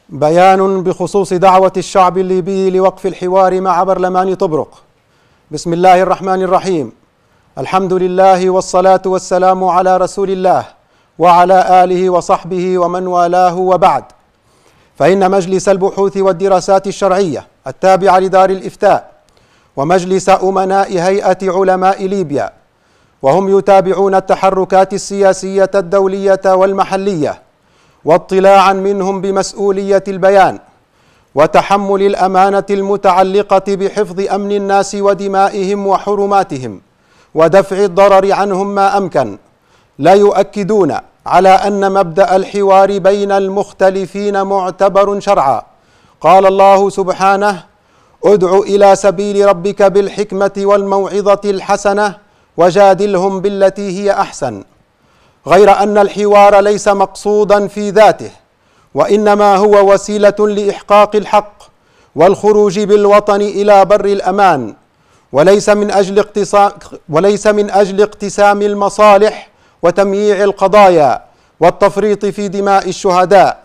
بيان بخصوص دعوة الشعب الليبي لوقف الحوار مع برلمان طبرق. بسم الله الرحمن الرحيم. الحمد لله والصلاة والسلام على رسول الله وعلى آله وصحبه ومن والاه، وبعد، فإن مجلس البحوث والدراسات الشرعية التابع لدار الإفتاء ومجلس أمناء هيئة علماء ليبيا، وهم يتابعون التحركات السياسية الدولية والمحلية، واطلاعا منهم بمسؤولية البيان وتحمل الأمانة المتعلقة بحفظ أمن الناس ودمائهم وحرماتهم ودفع الضرر عنهم ما أمكن، لا يؤكدون على أن مبدأ الحوار بين المختلفين معتبر شرعا. قال الله سبحانه: ادع إلى سبيل ربك بالحكمة والموعظة الحسنة وجادلهم بالتي هي أحسن. غير أن الحوار ليس مقصودا في ذاته، وإنما هو وسيلة لإحقاق الحق والخروج بالوطن إلى بر الأمان، وليس من أجل اقتسام المصالح وتمييع القضايا والتفريط في دماء الشهداء،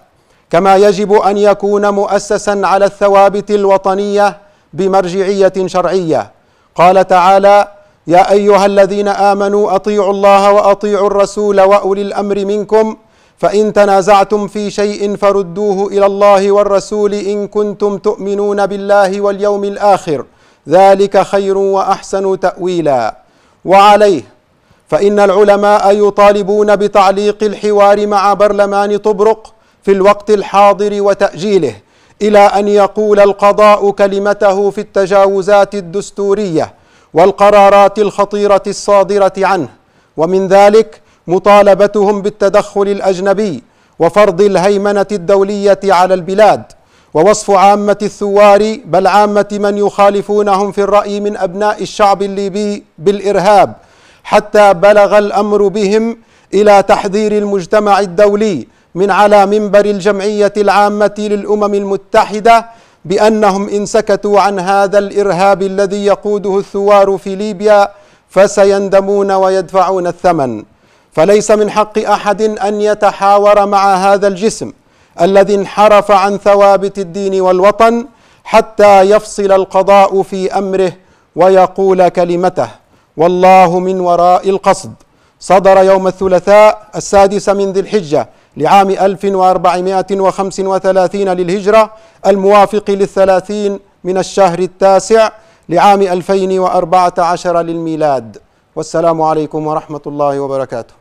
كما يجب أن يكون مؤسسا على الثوابت الوطنية بمرجعية شرعية. قال تعالى: يا أيها الذين آمنوا أطيعوا الله وأطيعوا الرسول وأولي الأمر منكم، فإن تنازعتم في شيء فردوه إلى الله والرسول إن كنتم تؤمنون بالله واليوم الآخر، ذلك خير وأحسن تأويلا. وعليه فإن العلماء يطالبون بتعليق الحوار مع برلمان طبرق في الوقت الحاضر وتأجيله إلى أن يقول القضاء كلمته في التجاوزات الدستورية والقرارات الخطيرة الصادرة عنه، ومن ذلك مطالبتهم بالتدخل الأجنبي وفرض الهيمنة الدولية على البلاد، ووصف عامة الثوار بل عامة من يخالفونهم في الرأي من أبناء الشعب الليبي بالإرهاب، حتى بلغ الأمر بهم إلى تحذير المجتمع الدولي من على منبر الجمعية العامة للأمم المتحدة بأنهم إن سكتوا عن هذا الإرهاب الذي يقوده الثوار في ليبيا فسيندمون ويدفعون الثمن. فليس من حق أحد أن يتحاور مع هذا الجسم الذي انحرف عن ثوابت الدين والوطن حتى يفصل القضاء في أمره ويقول كلمته، والله من وراء القصد. صدر يوم الثلاثاء 6 من ذي الحجة لعام 1435 للهجرة، الموافق 30 من الشهر التاسع لعام 2014 للميلاد. والسلام عليكم ورحمة الله وبركاته.